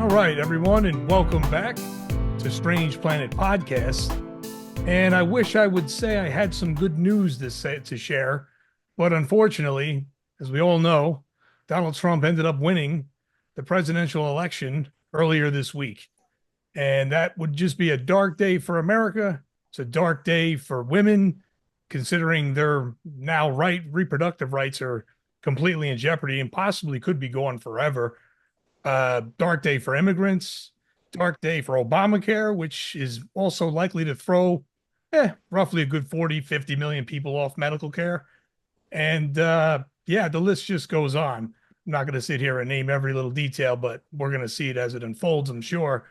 All right, everyone, and welcome back to Strange Planet Podcast. And I wish I would say I had some good news to share, but unfortunately, as we all know, Donald Trump ended up winning the presidential election earlier this week. And that would just be a dark day for America. It's a dark day for women, considering their now reproductive rights are completely in jeopardy and possibly could be gone forever. Dark day for immigrants, dark day for Obamacare, which is also likely to throw roughly a good 40, 50 million people off medical care. And yeah, the list just goes on. I'm not going to sit here and name every little detail, but we're going to see it as it unfolds, I'm sure.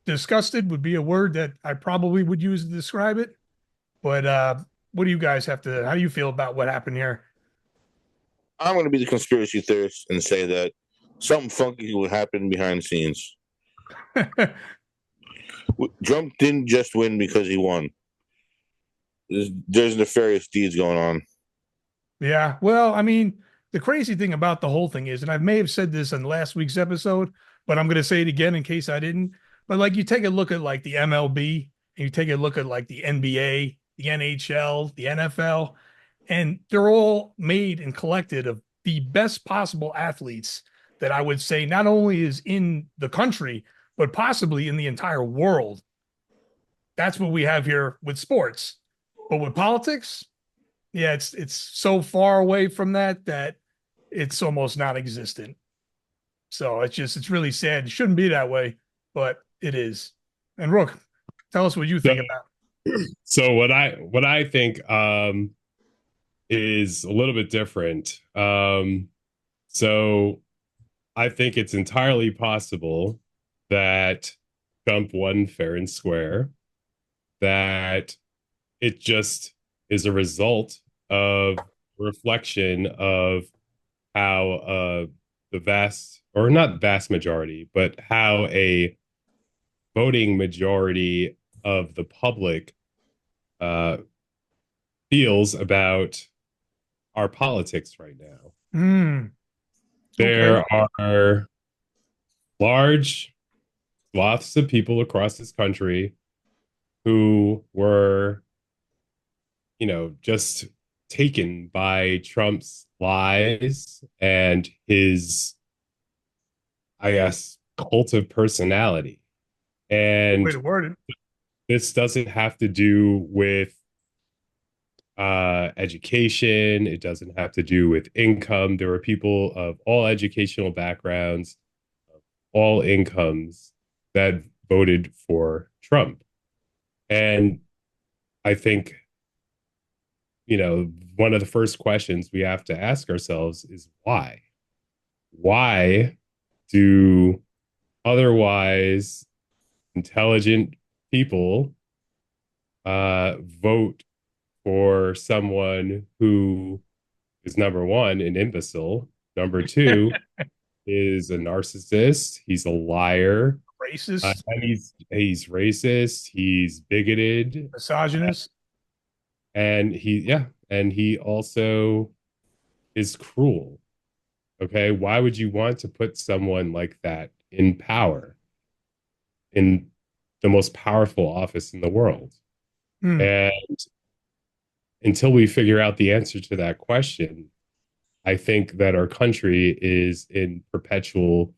Disgusted would be a word that I probably would use to describe it. But what do you guys how do you feel about what happened here? I'm going to be the conspiracy theorist and say that something funky would happen behind the scenes. Trump didn't just win because he won. There's nefarious deeds going on. Yeah. Well, I mean, the crazy thing about the whole thing is, and I may have said this in last week's episode, but I'm going to say it again in case I didn't. But like you take a look at like the MLB and you take a look at like the NBA, the NHL, the NFL, and they're all made and collected of the best possible athletes that I would say not only is in the country, but possibly in the entire world. That's what we have here with sports. But with politics, yeah, it's so far away from that it's almost non-existent. So it's really sad. It shouldn't be that way, but it is. And Rook, tell us what you So, think about. so what I think is a little bit different. So I think it's entirely possible that Trump won fair and square, that it just is a result of reflection of how the vast, or not vast majority, but how a voting majority of the public uh, feels about our politics right now. Okay. There are large swaths of people across this country who were, just taken by Trump's lies and his, I guess, cult of personality. Way And to word it. this doesn't have to do with education. It doesn't have to do with income. There were people of all educational backgrounds, all incomes that voted for Trump. And I think, one of the first questions we have to ask ourselves is why? Why do otherwise intelligent people vote for someone who is, number one, an imbecile, number two, is a narcissist, he's a liar, Racist, and he's racist, he's bigoted, misogynist. and he also is cruel. Okay, why would you want to put someone like that in power, in the most powerful office in the world? And until we figure out the answer to that question, I think that our country is in perpetual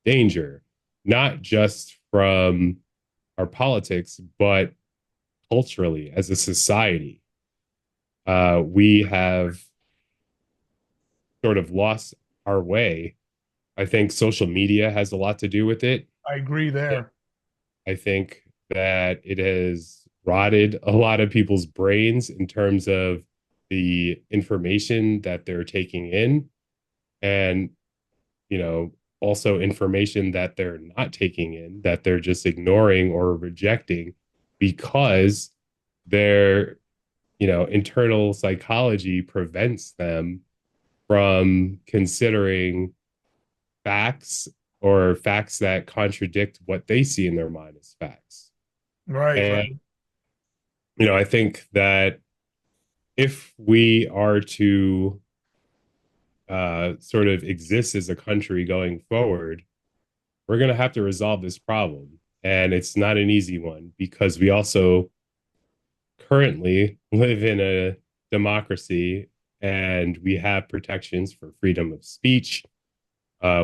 danger, not just from our politics, but culturally as a society. We have sort of lost our way. I think social media has a lot to do with it. I agree there. I think that it has rotted a lot of people's brains in terms of the information that they're taking in, and also information that they're not taking in, that they're just ignoring or rejecting because their internal psychology prevents them from considering facts, or facts that contradict what they see in their mind as facts. Right, And right. I think that if we are to sort of exist as a country going forward, we're going to have to resolve this problem. And it's not an easy one because we also currently live in a democracy and we have protections for freedom of speech,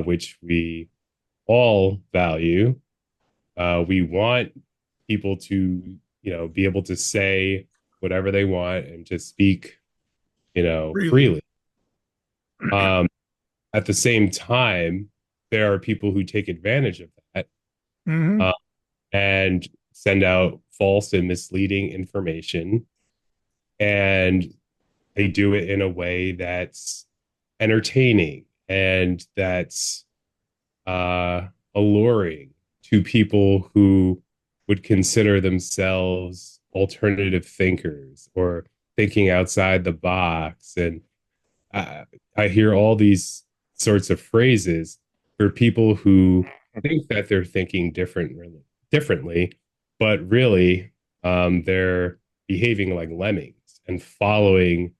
which we all value. We want people to, be able to say whatever they want and to speak, Really. freely. Um, at the same time, there are people who take advantage of that Hmm. uh, and send out false and misleading information. And they do it in a way that's entertaining and that's alluring to people who would consider themselves alternative thinkers or thinking outside the box. And I, I hear all these sorts of phrases for people who think that they're thinking differently, but really they're behaving like lemmings and following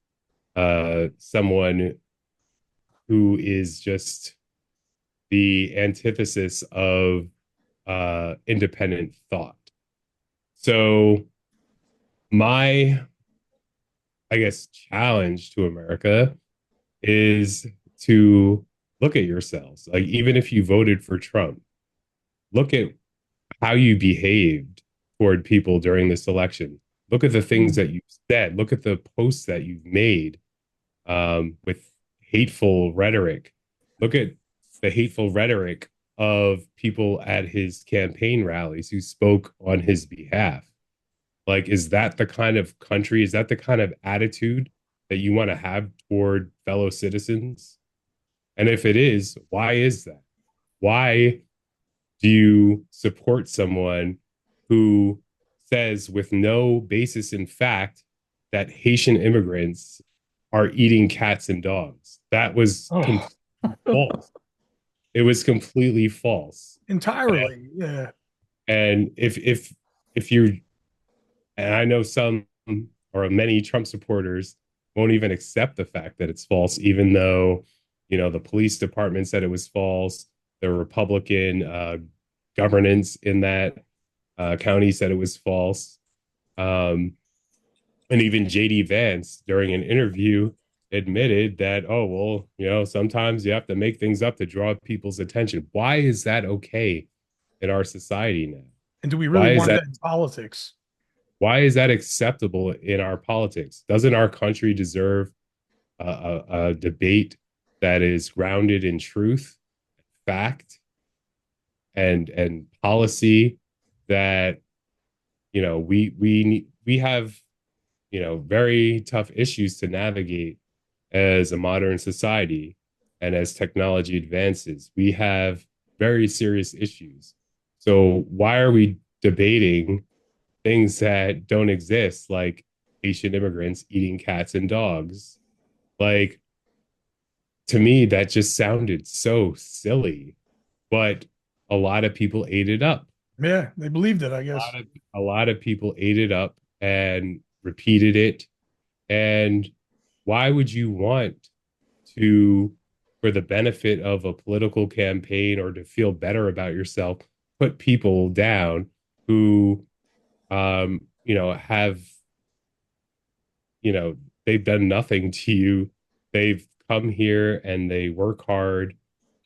someone who is just the antithesis of independent thought. So my, I guess, challenge to America is to look at yourselves. Like, even if you voted for Trump, look at how you behaved toward people during this election. Look at the things that you said. Look at the posts that you've made with hateful rhetoric. Look at the hateful rhetoric of people at his campaign rallies who spoke on his behalf. Like, is that the kind of country, is that the kind of attitude that you want to have toward fellow citizens? And if it is, why is that? Why do you support someone who says, with no basis in fact, that Haitian immigrants are eating cats and dogs? That was Oh, false. It was completely false. entirely. Yeah. And if you, and I know some or many Trump supporters won't even accept the fact that it's false, even though the police department said it was false. The Republican governance in that county said it was false. And even JD Vance, during an interview, admitted that, oh, well, sometimes you have to make things up to draw people's attention. Why is that okay in our society now? And do we really Why is want that that in politics? why is that acceptable in our politics? Doesn't our country deserve a debate that is grounded in truth, fact, and policy that we have very tough issues to navigate as a modern society and as technology advances. We have very serious issues. So why are we debating things that don't exist, like Asian immigrants eating cats and dogs? Like, to me, that just sounded so silly, but a lot of people ate it up. Yeah, they believed it, I guess. A lot of people ate it up and repeated it. And why would you want to, for the benefit of a political campaign or to feel better about yourself, put people down who, have, you know, they've done nothing to you. They've come here and they work hard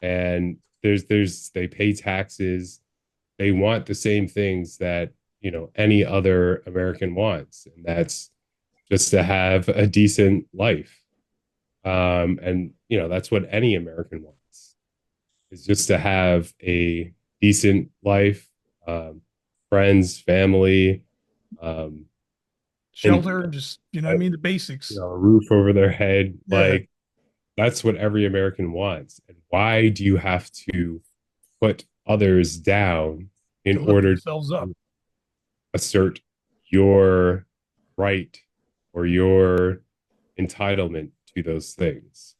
and they pay taxes. They want the same things that, any other American wants. And that's just to have a decent life. And that's what any American wants, is just to have a decent life, friends, family, um, and Shelter, just, you know what I mean? The basics. a roof over their head. Yeah, Like, that's what every American wants. And why do you have to put others down in to lift order themselves up. to assert your right or your entitlement to those things?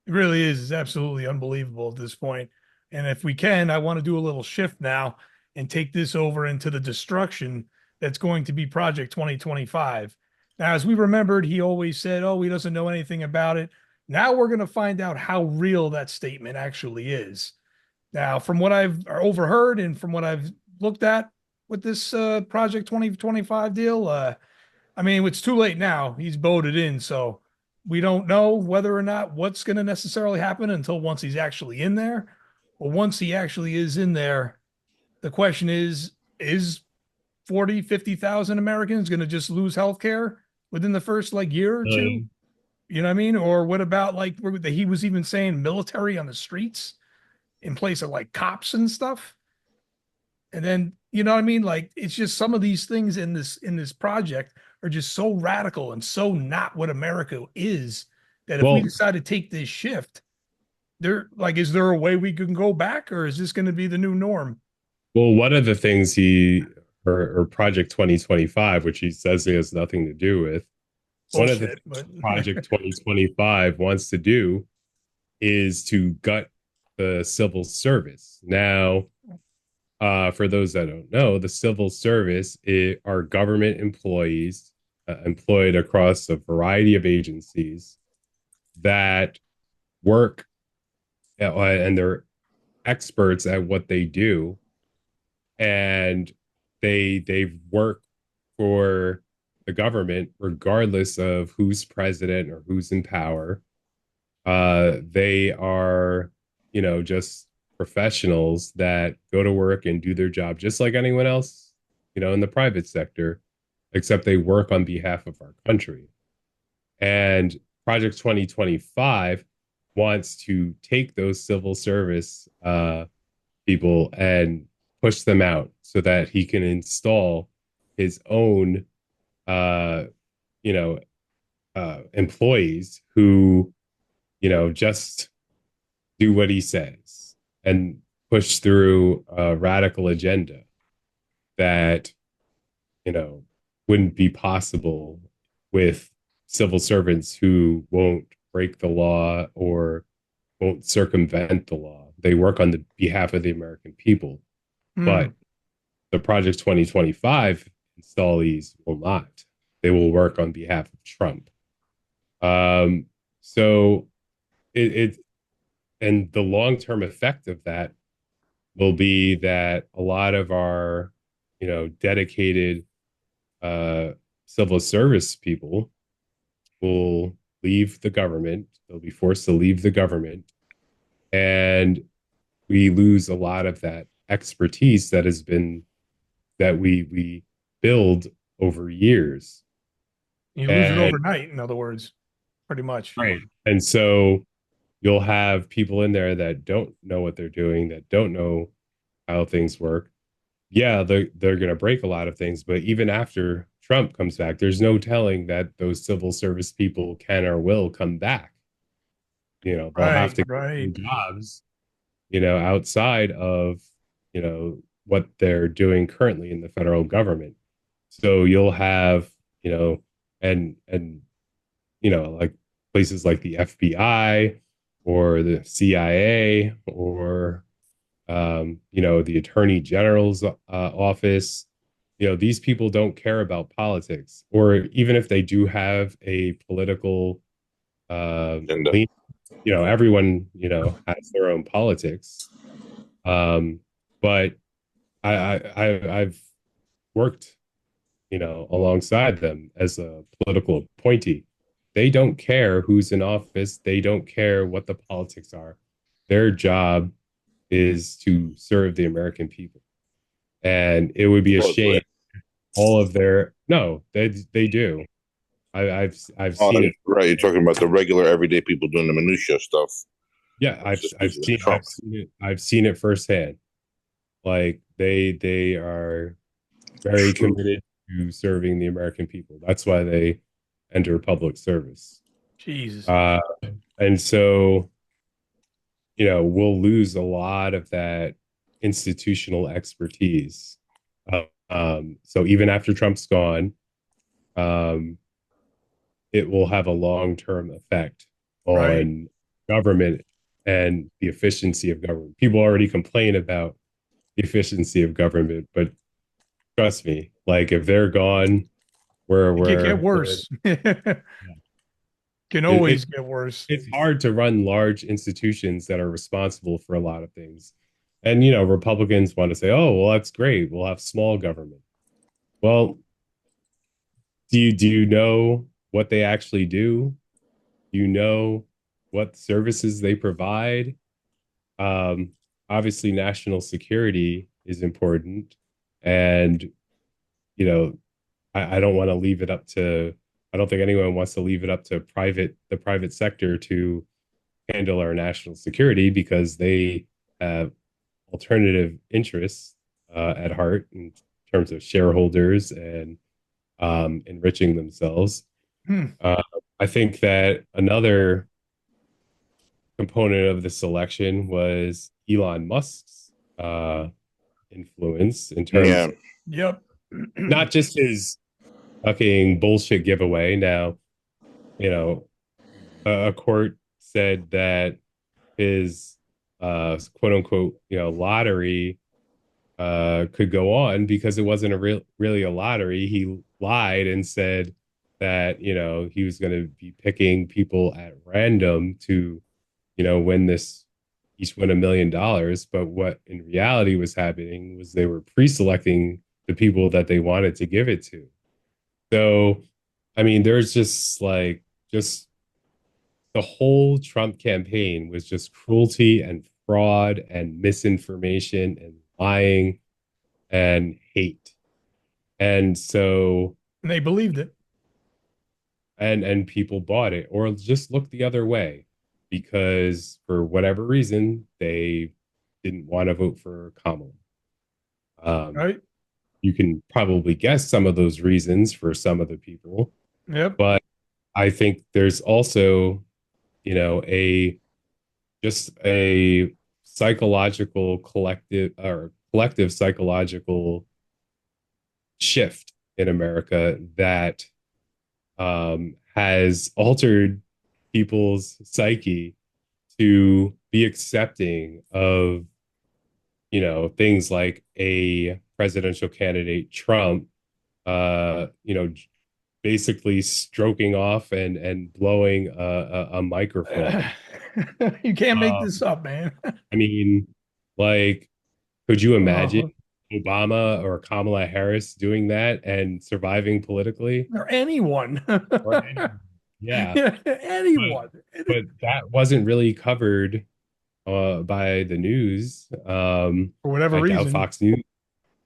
It really is. It's absolutely unbelievable at this point. And if we can, I want to do a little shift now and take this over into the destruction that's going to be Project 2025. Now, as we remembered, he always said, oh, he doesn't know anything about it. Now we're going to find out how real that statement actually is. Now, from what I've overheard and from what I've looked at with this Project 2025 deal, I mean, it's too late now. He's voted in, so we don't know whether or not what's going to necessarily happen until once he's actually in there. But once he actually is in there, the question is 40, 50,000 Americans going to just lose health care within the first like year or two? Million. You know what I mean? Or what about like he was even saying military on the streets in place of like cops and stuff? And then, you know what I mean? Like it's just some of these things in this project are just so radical and so not what America is that if we Well, decide to take this shift, there like is there a way we can go back or is this going to be the new norm? one of the things or Project 2025, which he says he has nothing to do with, one of the Bullshit, but things Project 2025 wants to do is to gut the civil service. Now, for those that don't know, the civil service are government employees employed across a variety of agencies that work and they're experts at what they do, and they work for the government regardless of who's president or who's in power. They are, just professionals that go to work and do their job just like anyone else, in the private sector, except they work on behalf of our country. And Project 2025 wants to take those civil service people and push them out so that he can install his own, uh, you know, employees who, just do what he says and push through a radical agenda that, you know, wouldn't be possible with civil servants who won't break the law or won't circumvent the law. They work on the behalf of the American people. But mm, the Project 2025 installees will not. They will work on behalf of Trump. So it and the long-term effect of that will be that a lot of our, dedicated uh, civil service people will leave the government. They'll be forced to leave the government, and we lose a lot of that expertise that we build over years. you lose it And overnight, in other words, pretty much. right. And so you'll have people in there that don't know what they're doing, that don't know how things work. Yeah, they're going to break a lot of things, but even after Trump comes back, there's no telling that those civil service people can or will come back. They'll have Right, to do right. jobs, outside of, what they're doing currently in the federal government. So you'll have, and like places like the FBI or the CIA or the Attorney General's office. These people don't care about politics, or even if they do have a political agenda. lean, everyone has their own politics. But I've worked, alongside them as a political appointee. They don't care who's in office. They don't care what the politics are. Their job is to serve the American people. And it would be a shame. All of their no, they do. I've Oh, seen it. right. You're talking about the regular everyday people doing the minutia stuff. Yeah, Just using Trump. I've seen it firsthand. Like they are very committed to serving the American people. That's why they enter public service. Jesus. Uh, and so, we'll lose a lot of that institutional expertise. So even after Trump's gone, um, it will have a long-term effect Right. on government and the efficiency of government. People already complain about the efficiency of government, but trust me, like if they're gone, It can get we're worse. Can it, always get worse. it's hard to run large institutions that are responsible for a lot of things. And Republicans want to say, "Oh, well, that's great. We'll have small government." Well, do you know what they actually do? Do you know what services they provide? Um, Obviously, national security is important, and you know, I don't want to leave it up to. I don't think anyone wants to leave it up to the private sector to handle our national security because they have alternative interests at heart in terms of shareholders and enriching themselves. Hmm. Uh, I think that another component of the selection was Elon Musk's influence in terms Yeah. of Yep. not just his fucking bullshit giveaway. Now, you know, a court said that his quote unquote, lottery could go on because it wasn't really a lottery. He lied and said that he was going to be picking people at random to win this each win $1 million. But what in reality was happening was they were pre-selecting the people that they wanted to give it to. So, I mean, there's just the whole Trump campaign was just cruelty and fraud and misinformation and lying and hate. And so And they believed it. and people bought it or just looked the other way because for whatever reason they didn't want to vote for Kamala. Um, Right. you can probably guess some of those reasons for some of the people, Yep. but I think there's also, a just a psychological collective psychological shift in America that has altered people's psyche to be accepting of things like a presidential candidate Trump basically stroking off and blowing a microphone. You can't make um, this up, man. I mean, like, could you imagine Oh, Obama or Kamala Harris doing that and surviving politically? or anyone. Or any, yeah, Yeah, but anyone. that wasn't really covered by the news. For whatever I doubt reason. Fox News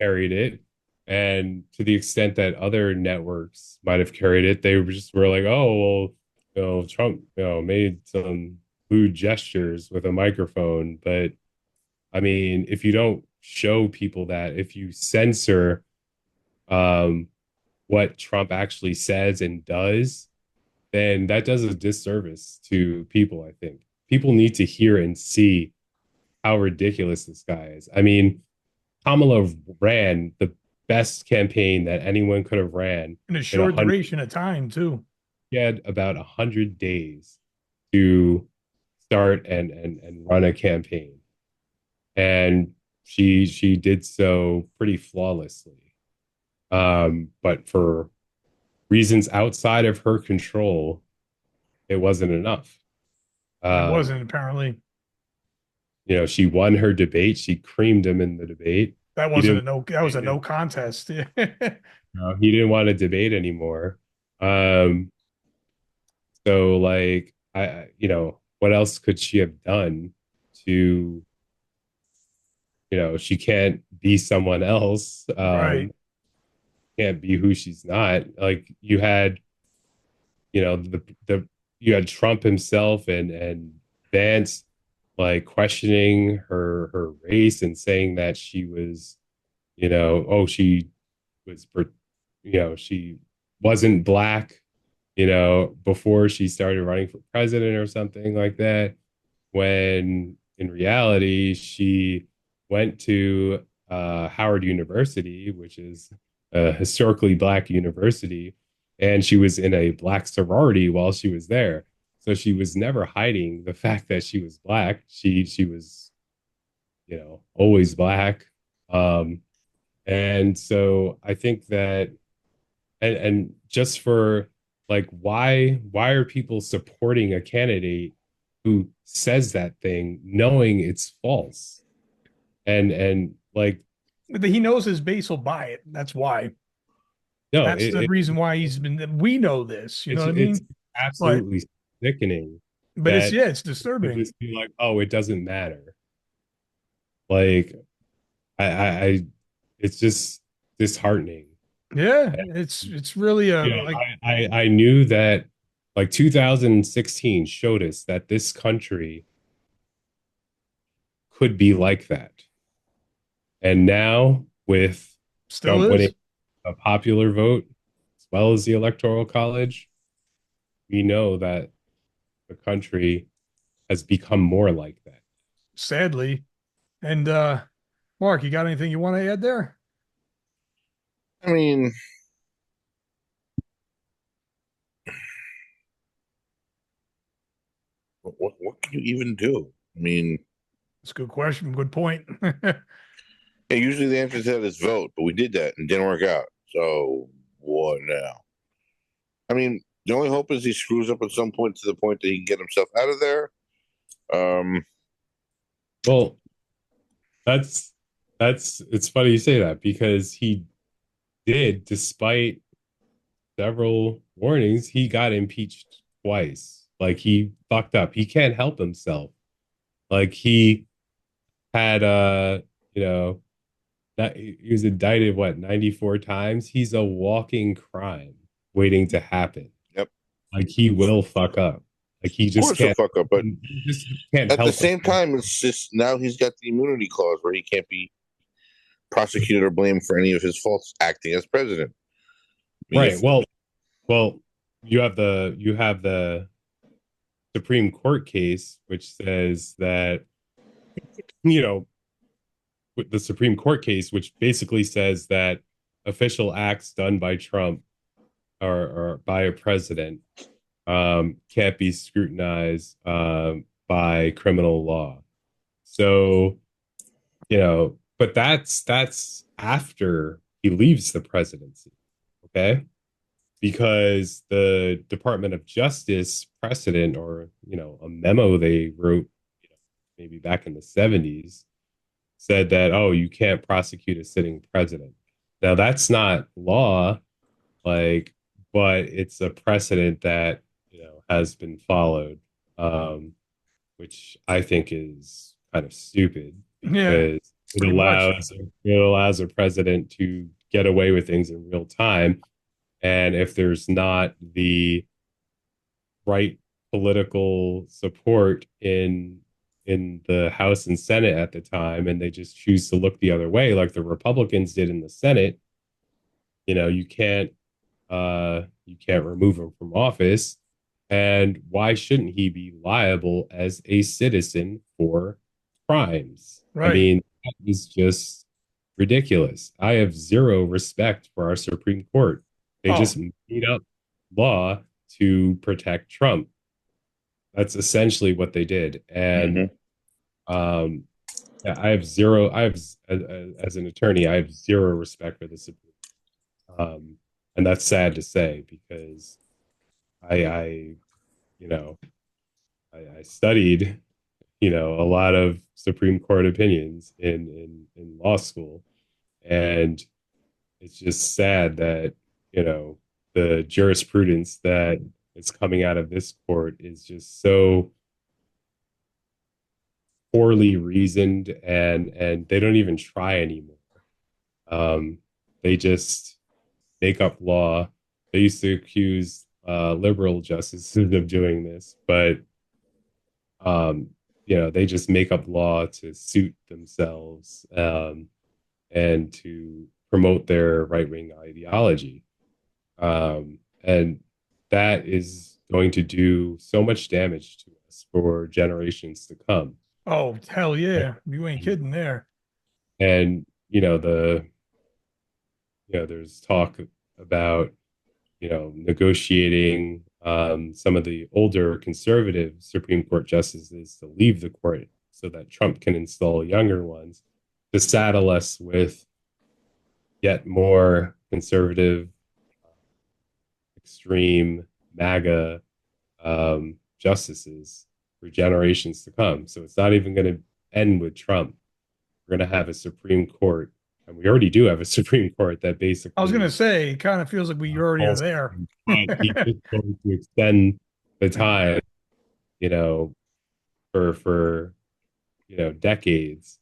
carried it, and to the extent that other networks might have carried it, they were like, "Oh, well, Trump, made some lewd gestures with a microphone." But I mean, if you don't show people that, if you censor um, what Trump actually says and does, then that does a disservice to people. I think people need to hear and see how ridiculous this guy is. I mean, Kamala ran the best campaign that anyone could have ran In a in a short hundred. duration of time, too. She had about 100 days to start and run a campaign, and she did so pretty flawlessly. But for reasons outside of her control, it wasn't enough. It Um, wasn't apparently. she won her debate. She creamed him in the debate. That He wasn't a didn't. no. That was a no contest. He didn't want to debate anymore. Um, so like what else could she have done to, she can't be someone else. Right. Can't be who she's not. Like you had, the you had Trump himself and Vance questioning her race and saying that she was, oh, she was, she wasn't black, before she started running for president or something like that. When in reality, she went to Howard University, which is a historically black university, and she was in a black sorority while she was there. So she was never hiding the fact that she was black. She was, always black. Um, and so I think that and just for why are people supporting a candidate who says that thing knowing it's false? and like He knows his base will buy it. That's why. no, That's the reason why he's been. We know this. You know what I it's mean? But absolutely sickening it's that yeah, it's to disturbing. just be like, oh, it doesn't matter. Like I it's just disheartening. Yeah, And, it's really you know, like I knew that like 2016 showed us that this country could be like that. And now with still Trump winning is. a popular vote as well as the Electoral College, we know that the country has become more like that. Sadly. And Mark, you got anything you want to add there? I mean, what can you even do? I mean, It's a good question. Good point. yeah, usually the answer to that is vote, but we did that and it didn't work out. So what now? I mean, the only hope is he screws up at some point to the point that he can get himself out of there. Um, Well, that's it's funny you say that because he did, despite several warnings, he got impeached twice. Like he fucked up. He can't help himself. Like he had you know, that he was indicted what 94 times. He's a walking crime waiting to happen. yep, Like he will fuck up. Like he of just course he'll can't fuck up, but he just can't at the help same himself. time, it's just now he's got the immunity clause where he can't be prosecuted or blamed for any of his faults acting as president. I mean, Right. if Well, you have the Supreme Court case which says that you know with the Supreme Court case which basically says that official acts done by Trump or by a president can't be scrutinized by criminal law. So, but that's after he leaves the presidency, okay? Because the Department of Justice precedent or, a memo they wrote maybe back in the 70s said that, oh, you can't prosecute a sitting president. Now that's not law, like, but it's a precedent that, has been followed, which I think is kind of stupid Yeah, because pretty much. it allows a president to get away with things in real time. And if there's not the right political support in the House and Senate at the time, and they just choose to look the other way, like the Republicans did in the Senate, you can't remove him from office. And why shouldn't he be liable as a citizen for crimes? I Right. mean, that is just ridiculous. I have zero respect for our Supreme Court. They Oh, just made up law to protect Trump. That's essentially what they did. And mhm. um, yeah, as an attorney, I have zero respect for the Supreme. And that's sad to say because I you know, I studied, a lot of Supreme Court opinions in law school, and it's just sad that the jurisprudence that is coming out of this court is just so poorly reasoned, and they don't even try anymore. Um, they just make up law. They used to accuse liberal justices of doing this, but um, they just make up law to suit themselves and to promote their right wing ideology. And that is going to do so much damage to us for generations to come. oh, hell yeah. You ain't And, kidding there. and there's talk about negotiating some of the older conservative Supreme Court justices to leave the court so that Trump can install younger ones to saddle us with yet more conservative, extreme MAGA justices for generations to come. So it's not even going to end with Trump. we're going to have a Supreme Court, and we already do have a Supreme Court that I was gonna basically say, it kind of feels like we already are calls there. him, but he's just going to extend the time, you know, for decades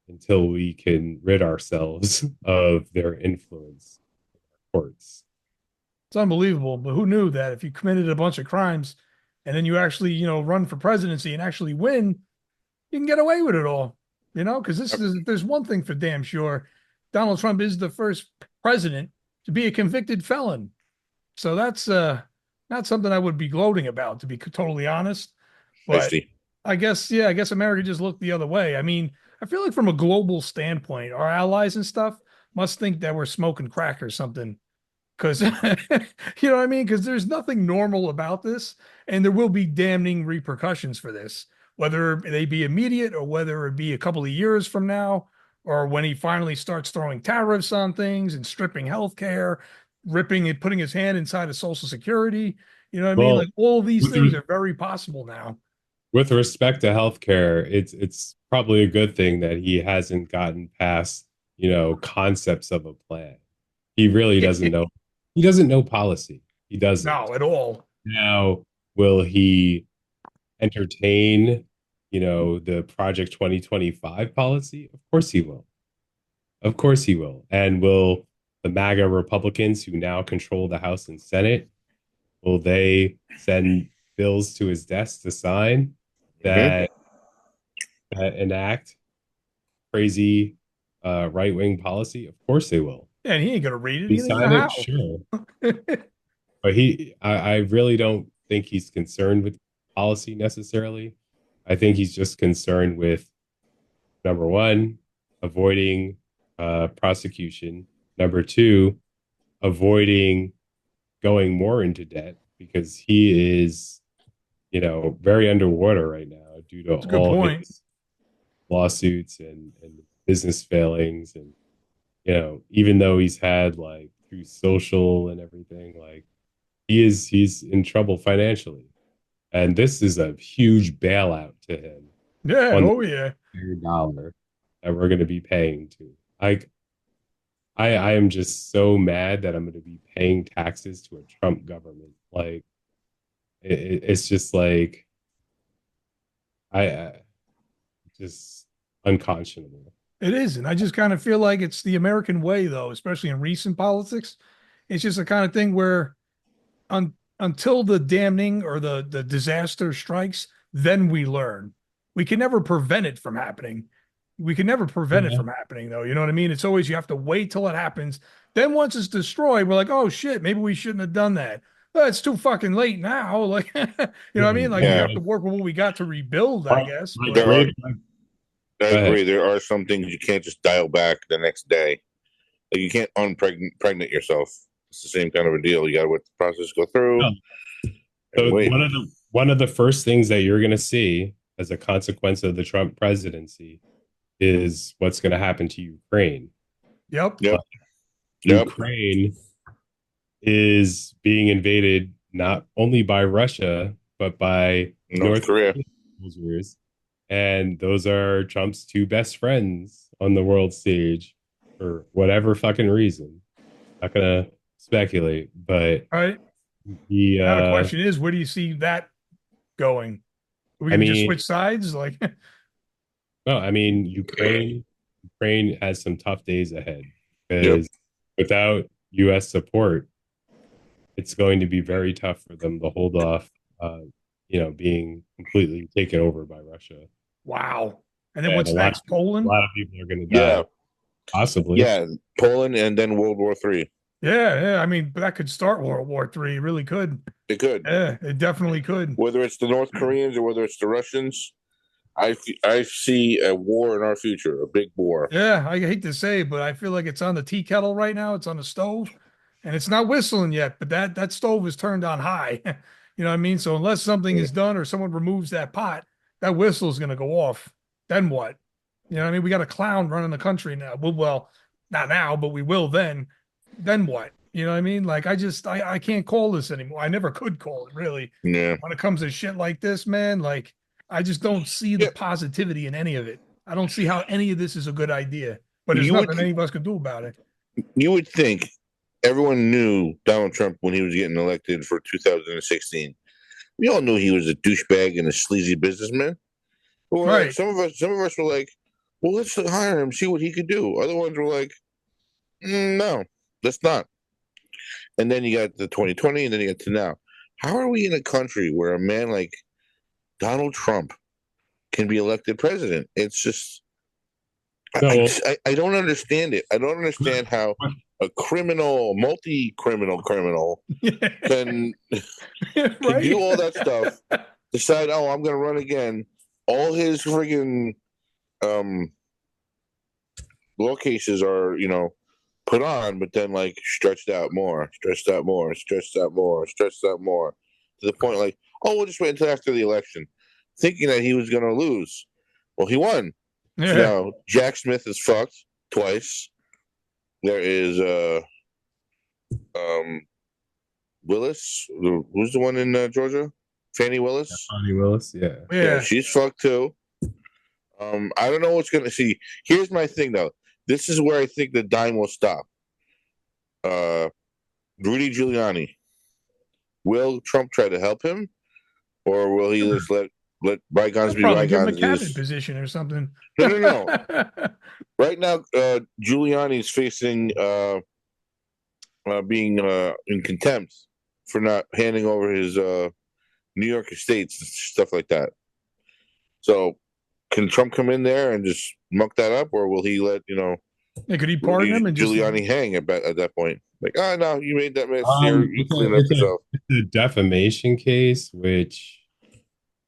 until we can rid ourselves of their influence in our courts. It's unbelievable, but who knew that if you committed a bunch of crimes and then you actually, run for presidency and actually win, you can get away with it all, because there's one thing for damn sure. Donald Trump is the first president to be a convicted felon. So that's not something I would be gloating about, to be totally honest. But Feisty. I guess America just looked the other way. I mean, I feel like from a global standpoint, our allies and stuff must think that we're smoking crack or something. Because you know what I mean? Because there's nothing normal about this, and there will be damning repercussions for this, whether they be immediate or whether it be a couple of years from now, or when he finally starts throwing tariffs on things and stripping healthcare, ripping and putting his hand inside of Social Security. You know what I mean? Well, Like all these with, things are very possible now. with respect to healthcare, it's probably a good thing that he hasn't gotten past, concepts of a plan. He really doesn't know. He doesn't know policy. He doesn't. No, at all. Now, will he entertain, the Project 2025 policy? Of course he will. Of course he will. And will the MAGA Republicans who now control the House and Senate, will they send bills to his desk to sign Mhm. that, that enact crazy right-wing policy? Of course they will. Yeah, and he ain't gonna read it. He He doesn't know sign it, how. sure. But I really don't think he's concerned with policy necessarily. I think he's just concerned with number one, avoiding prosecution. Number two, avoiding going more into debt because he is, very underwater right now due to It's a good all point. his lawsuits and business failings. And, even though he's had like through social and everything, like he's in trouble financially. And this is a huge bailout to him Yeah. on Oh yeah. the dollar that we're going to be paying to. Like, I am just so mad that I'm going to be paying taxes to a Trump government. Like, it's just like, I just unconscionable. It is, and I just kind of feel like it's the American way, though, especially in recent politics. It's just the kind of thing where until the damning or the disaster strikes, then we learn. We can never prevent it from happening. We can never prevent it Yeah. from happening, though. You know what I mean? It's always you have to wait till it happens. Then once it's destroyed, we're like, oh shit, maybe we shouldn't have done that. Well, it's too fucking late now. Like, you know what I mean? Like we Yeah, have to work with what we got to rebuild, I guess. Like, But there are. I Go ahead. agree. There are some things you can't just dial back the next day. Like you can't unpregnant yourself. It's the same kind of a deal. You got to let the process go through No. and So wait. one of the first things that you're going to see as a consequence of the Trump presidency is what's going to happen to Ukraine. yep, Yep. Yep. Ukraine is being invaded not only by Russia but by North Korea. soldiers, and those are Trump's two best friends on the world stage for whatever fucking reason. Not gonna speculate, but all right. he Now the question is, where do you see that going? Are we I gonna just mean, switch sides? Like, no, I mean Ukraine has some tough days ahead Yep. because without US support, it's going to be very tough for them to hold off being completely taken over by Russia. wow. And then And what's next? a Poland? lot of people are going to Yeah. die, possibly. Yeah. Poland and then World War III. Yeah, yeah. I mean, that could start World War III. It really could. It could. Yeah, it definitely could. Whether it's the North Koreans or whether it's the Russians, I see a war in our future, a big war. Yeah, I hate to say it, but I feel like it's on the tea kettle right now. It's on the stove, and it's not whistling yet, but that stove is turned on high. You know what I mean? So unless something is done or someone removes that pot, that whistle is going to go off. Then what? You know what I mean? We got a clown running the country now. Well, not now, but we will then. Then what? You know what I mean? Like I can't call this anymore. I never could call it really. Yeah. When it comes to shit like this, man, like I just don't see the Yeah. positivity in any of it. I don't see how any of this is a good idea. But there's You would nothing any of us can do about it. You would think everyone knew Donald Trump when he was getting elected for 2016. We all knew he was a douchebag and a sleazy businessman. But Right. some of us were like, well, let's hire him, see what he could do. Other ones were like, no, let's not. And then you got the 2020, and then you got to now. How are we in a country where a man like Donald Trump can be elected president? It's just, No, I don't understand it. I don't understand how a criminal, multi-criminal criminal can Right? do all that stuff, decide, oh, I'm going to run again. All his friggin' law cases are, put on, but then like stretched out more, to the point like, oh, we'll just wait until after the election, thinking that he was going to lose. Well, he won. Yeah. So now Jack Smith is fucked twice. There is Willis, who's the one in Georgia? Fannie Willis. Connie Willis, yeah. Yeah, she's fucked too. I don't know what's gonna see. Here's my thing though. This is where I think the dime will stop. Rudy Giuliani. Will Trump try to help him, or will he just let bygones be Probably give him a bygones? cabinet position or something. No. Right now, Giuliani's facing being in contempt for not handing over his New York estates and stuff like that. So, can Trump come in there and just muck that up, or will he let Could he pardon him and Giuliani hang at that point? Like, oh no, you made that mess here. You clean up yourself. It's a defamation case, which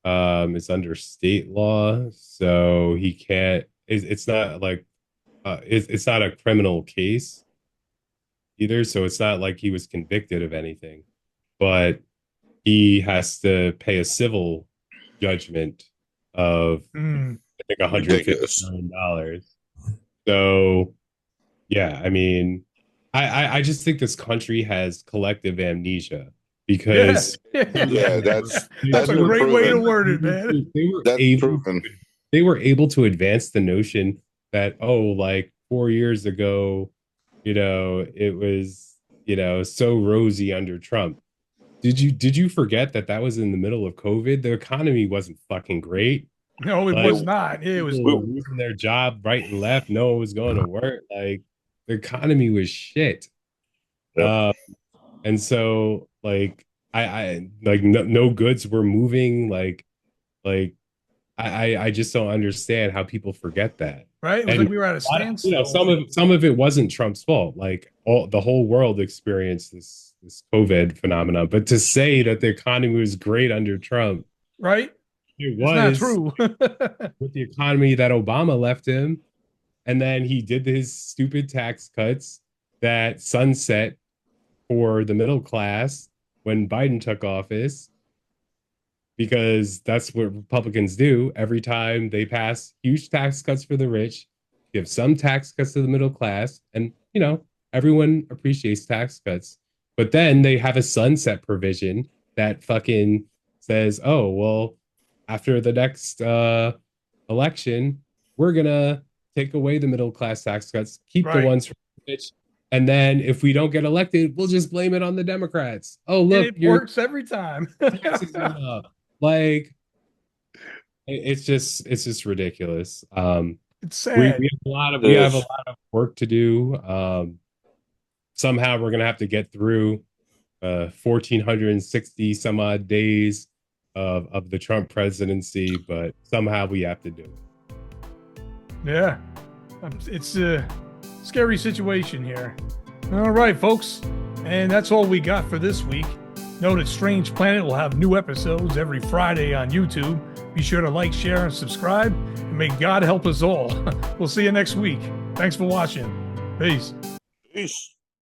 is under state law, so he can't. It's not like it's not a criminal case either, so it's not like he was convicted of anything, but he has to pay a civil judgment of I think $150 million. So yeah, I mean, I just think this country has collective amnesia because that's a great way to word it, man. They were able to advance the notion that, oh, like 4 years ago, it was, so rosy under Trump. Did you forget that was in the middle of COVID? The economy wasn't fucking great. No, it was not. It was losing their job right and left. No one was going to work. Like the economy was shit. Yep. And so like I like no goods were moving. Like I just don't understand how people forget that. Right? It was like we were at a standstill. Some of it wasn't Trump's fault. Like the whole world experienced this COVID phenomenon. But to say that the economy was great under Trump, right? It was not true. with the economy that Obama left him. And then he did his stupid tax cuts that sunset for the middle class when Biden took office, because that's what Republicans do. Every time they pass huge tax cuts for the rich, give some tax cuts to the middle class, and everyone appreciates tax cuts. But then they have a sunset provision that fucking says, oh, well, after the next election, we're gonna take away the middle class tax cuts, keep the ones from the rich, and then if we don't get elected, we'll just blame it on the Democrats. Oh, look, it works every time. Like it's just ridiculous. It's sad. We have a lot of work to do. Somehow we're gonna have to get through 1,460 some odd days of the Trump presidency, but somehow we have to do it. Yeah, it's a scary situation here. All right, folks, and that's all we got for this week. Know that Strange Planet will have new episodes every Friday on YouTube. Be sure to like, share, and subscribe, and may God help us all. We'll see you next week. Thanks for watching. Peace. Peace.